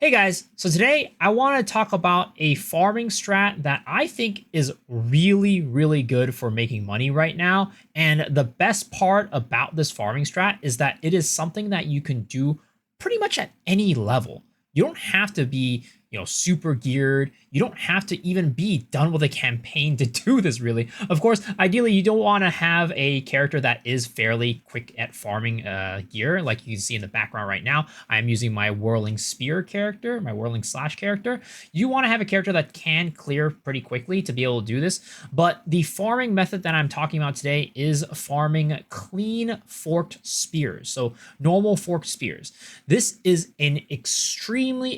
Hey guys, so today I want to talk about a farming strat that I think is really good for making money right now. And the best part about this farming strat is that it is something that you can do pretty much at any level. You don't have to be, super geared. You don't have to even be done with a campaign to do this really. Of course, ideally you don't want to have a character that is fairly quick at farming gear. Like you can see in the background right now, I'm using my whirling spear character, my whirling slash character. You want to have a character that can clear pretty quickly to be able to do this. But the farming method that I'm talking about today is farming clean forked spears. So normal forked spears. This is an extremely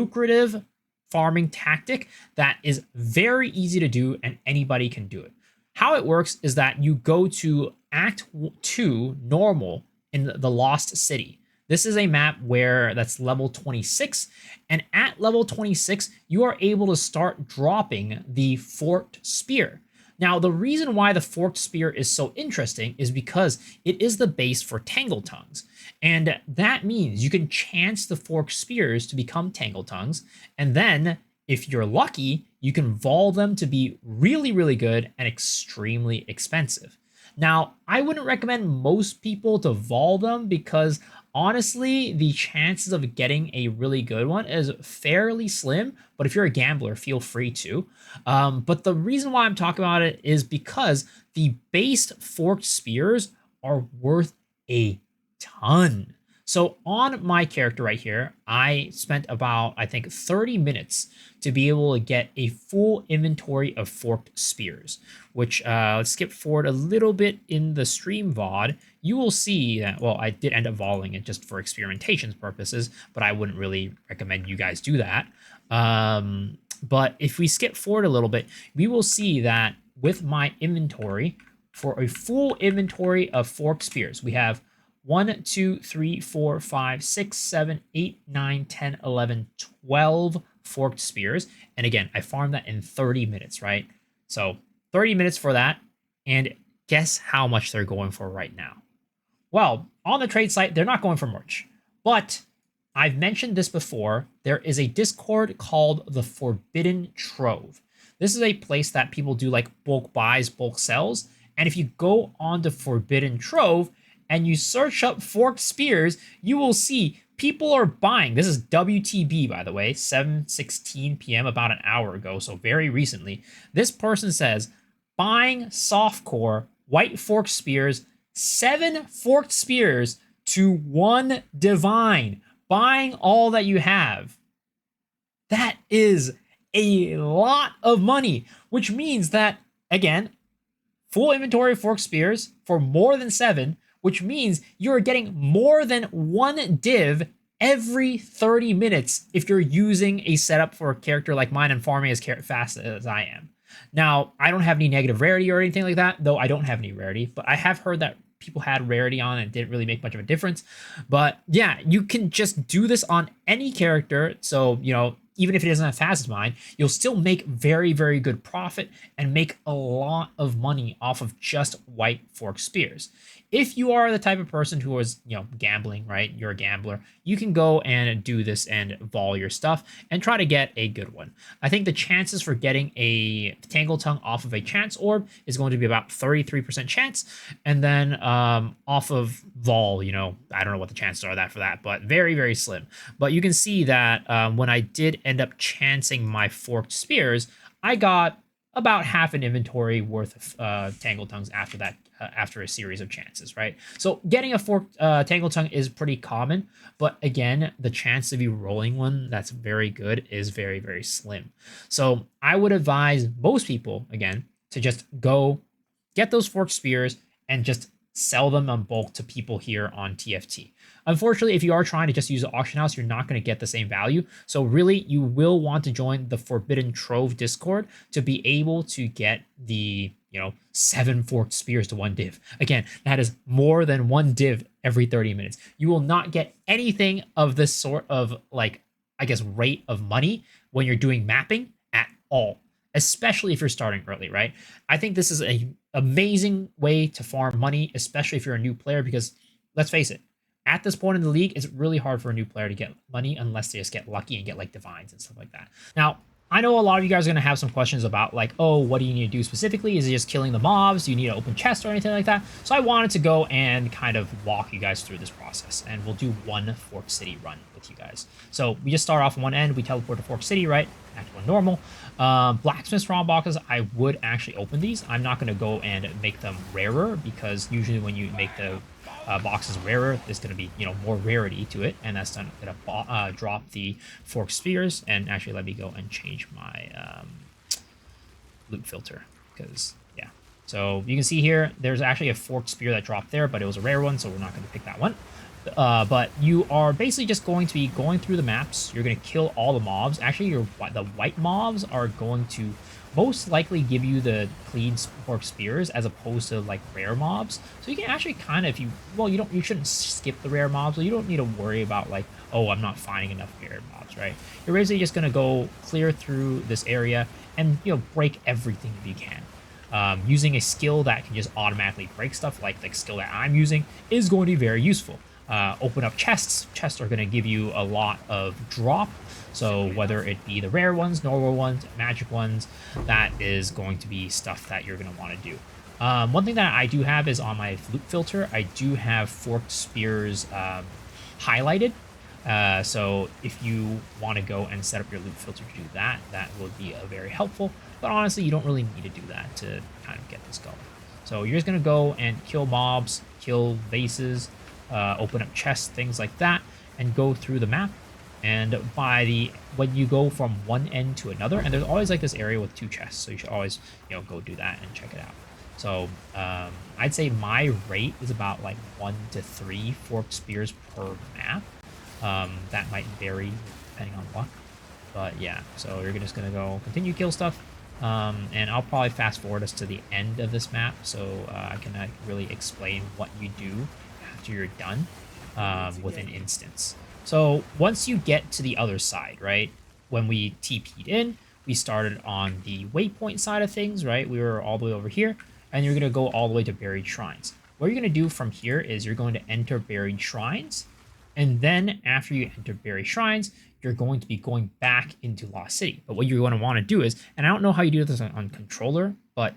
lucrative farming tactic that is very easy to do and anybody can do it. How it works is that you go to Act 2 normal in the Lost City. This is a map where that's level 26, and at level 26 you are able to start dropping the forked spear. Now, the reason why the forked spear is so interesting is because it is the base for Tangle Tongues. And that means you can chance the forked spears to become Tangle Tongues. And then, if you're lucky, you can vol them to be really good and extremely expensive. Now, I wouldn't recommend most people to vol them because honestly, the chances of getting a really good one is fairly slim. But if you're a gambler, feel free to. But the reason why I'm talking about it is because the base forked spears are worth a ton. So on my character right here, I spent about, I think, 30 minutes to be able to get a full inventory of forked spears, which, let's skip forward a little bit in the stream VOD. You will see that, well, I did end up volleying it just for experimentation purposes, but I wouldn't really recommend you guys do that. But if we skip forward a little bit, we will see that with my inventory, for a full inventory of forked spears, we have 1, 2, 3, 4, 5, 6, 7, 8, 9, 10, 11, 12 forked spears. And again, I farmed that in 30 minutes, right? So 30 minutes for that. And guess how much they're going for right now? Well, on the trade site, they're not going for much. But I've mentioned this before. There is a Discord called the Forbidden Trove. This is a place that people do like bulk buys, bulk sells. And if you go on to Forbidden Trove, and you search up forked spears, you will see people are buying. This is WTB, by the way, 7:16 p.m., about an hour ago, so very recently. This person says, buying softcore white forked spears, 7 forked spears to 1 divine, buying all that you have. That is a lot of money, which means that, again, full inventory of forked spears for more than 7, which means you're getting more than 1 div every 30 minutes if you're using a setup for a character like mine and farming as fast as I am. Now, I don't have any negative rarity or anything like that, though I don't have any rarity, but I have heard that people had rarity on and it didn't really make much of a difference. But yeah, you can just do this on any character. So, even if it isn't as fast as mine, you'll still make very good profit and make a lot of money off of just white forked spears. If you are the type of person who is, gambling, right? You're a gambler. You can go and do this and vol your stuff and try to get a good one. I think the chances for getting a Tangle Tongue off of a chance orb is going to be about 33% chance. And then off of vol, I don't know what the chances are for that, but very slim. But you can see that when I did end up chancing my forked spears, I got about half an inventory worth of Tangle Tongues after that, after a series of chances, right? So getting a forked Tangle Tongue is pretty common, but again, the chance of you rolling one that's very good is very slim. So I would advise most people, again, to just go get those forked spears and just sell them on bulk to people here on TFT. Unfortunately, if you are trying to just use the auction house, you're not going to get the same value. So really, you will want to join the Forbidden Trove Discord to be able to get the 7 forked spears to 1 div. Again, that is more than 1 div every 30 minutes. You will not get anything of this sort of, like, I guess, rate of money when you're doing mapping at all, especially if you're starting early, right? I think this is an amazing way to farm money, especially if you're a new player, because let's face it, at this point in the league, it's really hard for a new player to get money unless they just get lucky and get like divines and stuff like that. Now, I know a lot of you guys are going to have some questions about like, oh, what do you need to do specifically? Is it just killing the mobs? Do you need to open chests or anything like that? So I wanted to go and kind of walk you guys through this process, and we'll do one Fork City run with you guys. So we just start off on one end, we teleport to Fork City, right? Back to one normal. Blacksmith's raw boxes, I would actually open these. I'm not going to go and make them rarer because usually when you make the boxes rarer, there's going to be, you know, more rarity to it, and that's going to drop the fork spheres. And actually, let me go and change my loot filter because, yeah. So you can see here, there's actually a fork spear that dropped there, but it was a rare one, so we're not going to pick that one. But you are basically just going to be going through the maps. You're going to kill all the mobs. Actually, the white mobs are going to most likely give you the clean fork spears as opposed to like rare mobs. So you can actually kind of, you shouldn't skip the rare mobs. So you don't need to worry about like, oh, I'm not finding enough rare mobs, right? You're basically just going to go clear through this area and, you know, break everything if you can. Using a skill that can just automatically break stuff, like the skill that I'm using, is going to be very useful. Open up chests. Chests are going to give you a lot of drop. So whether it be the rare ones, normal ones, magic ones, that is going to be stuff that you're going to want to do. One thing that I do have is on my loot filter, I do have forked spears highlighted. So if you want to go and set up your loot filter to do that, that would be very helpful. But honestly, you don't really need to do that to kind of get this going. So you're just going to go and kill mobs, kill bases, open up chests, things like that, and go through the map. And when you go from one end to another, and there's always like this area with 2 chests, so you should always, you know, go do that and check it out. So I'd say my rate is about like 1 to 3 forked spears per map. That might vary depending on luck, but yeah. So you're just gonna go continue kill stuff, and I'll probably fast forward us to the end of this map, so I can really explain what you do after you're done with an instance. So once you get to the other side, right, when we TP'd in, we started on the waypoint side of things, right? We were all the way over here, and you're going to go all the way to Buried Shrines. What you're going to do from here is you're going to enter Buried Shrines, and then after you enter Buried Shrines, you're going to be going back into Lost City. But what you're going to want to do is, and I don't know how you do this on controller, but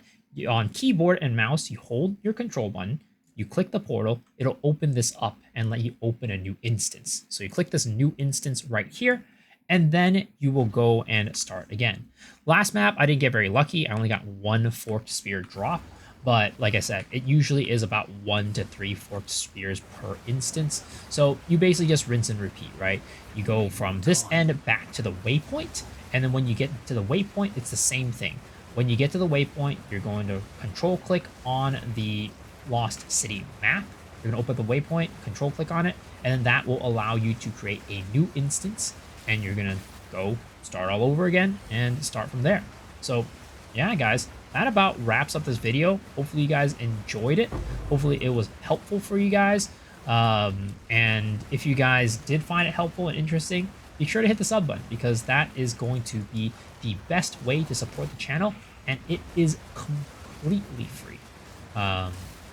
on keyboard and mouse, you hold your control button, you click the portal, it'll open this up and let you open a new instance. So you click this new instance right here, and then you will go and start again. Last map, I didn't get very lucky. I only got 1 forked spear drop, but like I said, it usually is about 1 to 3 forked spears per instance. So you basically just rinse and repeat, right? You go from this end back to the waypoint, and then when you get to the waypoint, it's the same thing. When you get to the waypoint, you're going to control click on the Lost City map. You're going to open the waypoint, control click on it, and then that will allow you to create a new instance, and you're going to go start all over again and start from there. So yeah, guys, that about wraps up this video. Hopefully you guys enjoyed it. Hopefully it was helpful for you guys. And if you guys did find it helpful and interesting, be sure to hit the sub button, because that is going to be the best way to support the channel, and it is completely free.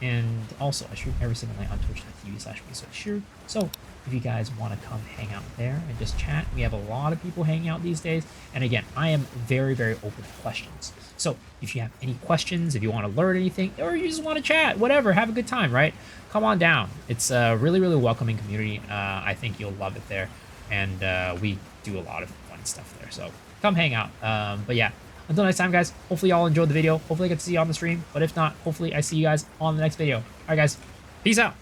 And also, I stream every single night on twitch.tv/mesoshir. So if you guys want to come hang out there and just chat, we have a lot of people hanging out these days. And again, I am very, very open to questions. So if you have any questions, if you want to learn anything, or you just want to chat, whatever, have a good time, right? Come on down. It's a really, really welcoming community. I think you'll love it there. And we do a lot of fun stuff there. So come hang out. But yeah. Until next time, guys, hopefully y'all enjoyed the video. Hopefully I get to see you on the stream. But if not, hopefully I see you guys on the next video. All right, guys. Peace out.